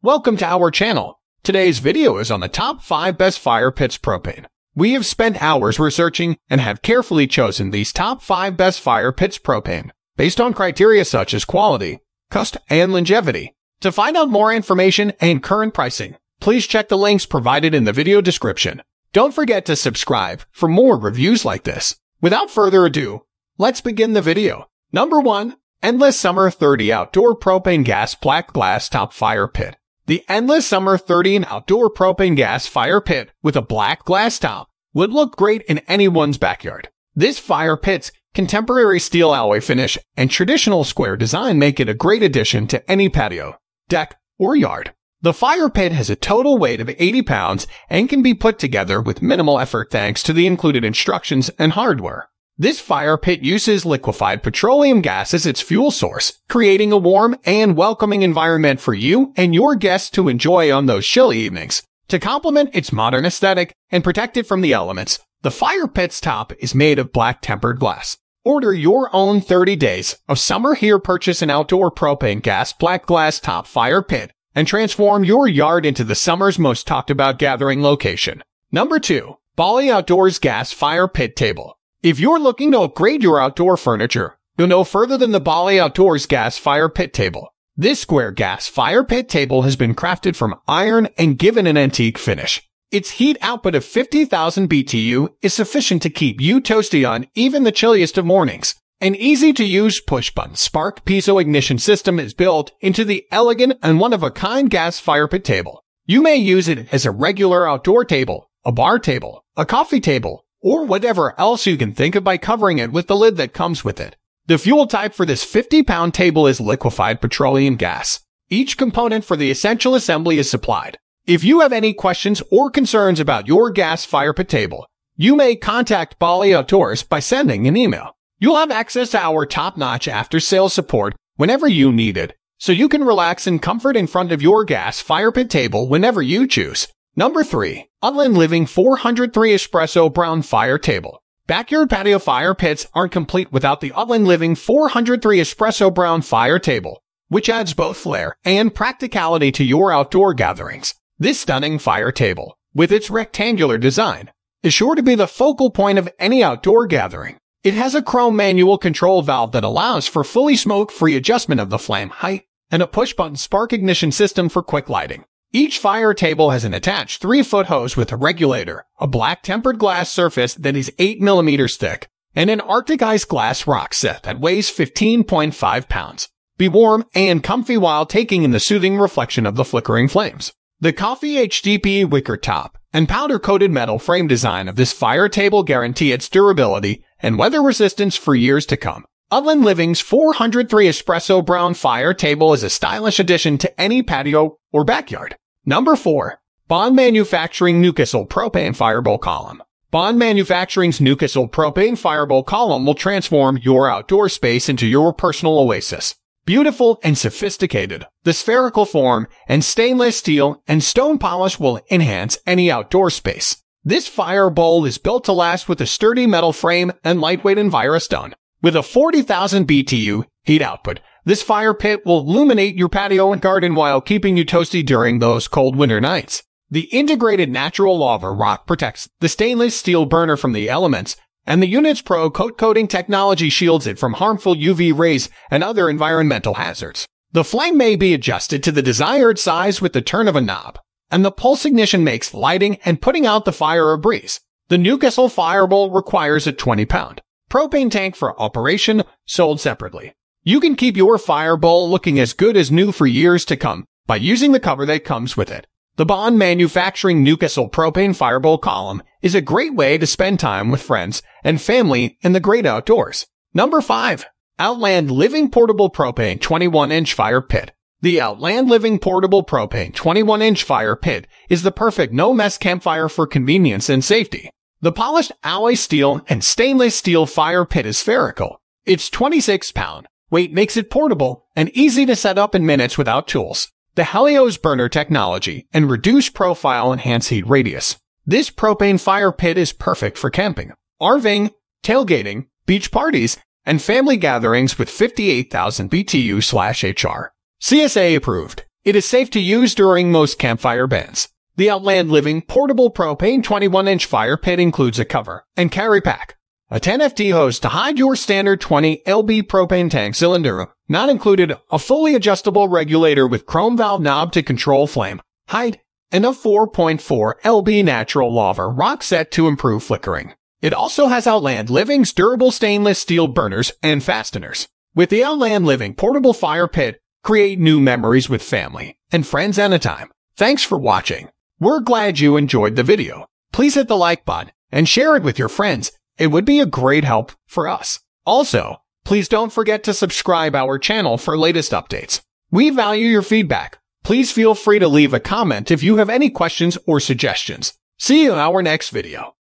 Welcome to our channel. Today's video is on the top 5 best fire pits propane. We have spent hours researching and have carefully chosen these top 5 best fire pits propane based on criteria such as quality, cost, and longevity. To find out more information and current pricing, please check the links provided in the video description. Don't forget to subscribe for more reviews like this. Without further ado, let's begin the video. Number 1. Endless Summer 30 Outdoor Propane Gas Black Glass Top Fire Pit. The Endless Summer 30 Outdoor Propane Gas Fire Pit with a black glass top would look great in anyone's backyard. This fire pit's contemporary steel alloy finish and traditional square design make it a great addition to any patio, deck, or yard. The fire pit has a total weight of 80 pounds and can be put together with minimal effort thanks to the included instructions and hardware. This fire pit uses liquefied petroleum gas as its fuel source, creating a warm and welcoming environment for you and your guests to enjoy on those chilly evenings. To complement its modern aesthetic and protect it from the elements, the fire pit's top is made of black tempered glass. Order your own 30 days of summer here. Purchase an outdoor propane gas black glass top fire pit and transform your yard into the summer's most talked about gathering location. Number 2. BALI Outdoors Gas Fire Pit Table. If you're looking to upgrade your outdoor furniture, go no further than the BALI Outdoors Gas Fire Pit Table. This square gas fire pit table has been crafted from iron and given an antique finish. Its heat output of 50,000 BTU is sufficient to keep you toasty on even the chilliest of mornings. An easy-to-use push-button spark piezo ignition system is built into the elegant and one-of-a-kind gas fire pit table. You may use it as a regular outdoor table, a bar table, a coffee table, or whatever else you can think of by covering it with the lid that comes with it. The fuel type for this 50-pound table is liquefied petroleum gas. Each component for the essential assembly is supplied. If you have any questions or concerns about your gas fire pit table, you may contact BALI Outdoors by sending an email. You'll have access to our top-notch after-sales support whenever you need it, so you can relax in comfort in front of your gas fire pit table whenever you choose. Number 3. Outland Living 403 Espresso Brown Fire Table. Backyard patio fire pits aren't complete without the Outland Living 403 Espresso Brown Fire Table, which adds both flair and practicality to your outdoor gatherings. This stunning fire table, with its rectangular design, is sure to be the focal point of any outdoor gathering. It has a chrome manual control valve that allows for fully smoke-free adjustment of the flame height and a push-button spark ignition system for quick lighting. Each fire table has an attached 3-foot hose with a regulator, a black tempered glass surface that is 8 millimeters thick, and an Arctic ice glass rock set that weighs 15.5 pounds. Be warm and comfy while taking in the soothing reflection of the flickering flames. The coffee HDPE wicker top and powder-coated metal frame design of this fire table guarantee its durability and weather resistance for years to come. Outland Living's 403 Espresso Brown Fire Table is a stylish addition to any patio or backyard. Number 4. Bond Manufacturing Newcastle Propane Firebowl Column. Bond Manufacturing's Newcastle Propane Firebowl Column will transform your outdoor space into your personal oasis. Beautiful and sophisticated, the spherical form and stainless steel and stone polish will enhance any outdoor space. This fire bowl is built to last with a sturdy metal frame and lightweight Envirostone. With a 40,000 BTU heat output, this fire pit will illuminate your patio and garden while keeping you toasty during those cold winter nights. The integrated natural lava rock protects the stainless steel burner from the elements, and the unit's Pro Coat coating technology shields it from harmful UV rays and other environmental hazards. The flame may be adjusted to the desired size with the turn of a knob, and the pulse ignition makes lighting and putting out the fire a breeze. The Newcastle Firebowl requires a 20-pound propane tank for operation, sold separately. You can keep your fire bowl looking as good as new for years to come by using the cover that comes with it. The Bond Manufacturing Newcastle Propane Firebowl Column is a great way to spend time with friends and family in the great outdoors. Number 5. Outland Living Portable Propane 21-inch Fire Pit. The Outland Living Portable Propane 21-inch Fire Pit is the perfect no-mess campfire for convenience and safety. The polished alloy steel and stainless steel fire pit is spherical. Its 26-pound weight makes it portable and easy to set up in minutes without tools. The Helios burner technology and reduced profile enhance heat radius. This propane fire pit is perfect for camping, RVing, tailgating, beach parties, and family gatherings with 58,000 BTU/HR. CSA approved. It is safe to use during most campfire bans. The Outland Living Portable Propane 21-inch fire pit includes a cover and carry pack, a 10FT hose to hide your standard 20 lb propane tank cylinder, not included a fully adjustable regulator with chrome valve knob to control flame height, and a 4.4 lb natural lava rock set to improve flickering. It also has Outland Living's durable stainless steel burners and fasteners. With the Outland Living Portable Fire Pit, create new memories with family and friends anytime. Thanks for watching. We're glad you enjoyed the video. Please hit the like button and share it with your friends. It would be a great help for us. Also, please don't forget to subscribe our channel for latest updates. We value your feedback. Please feel free to leave a comment if you have any questions or suggestions. See you in our next video.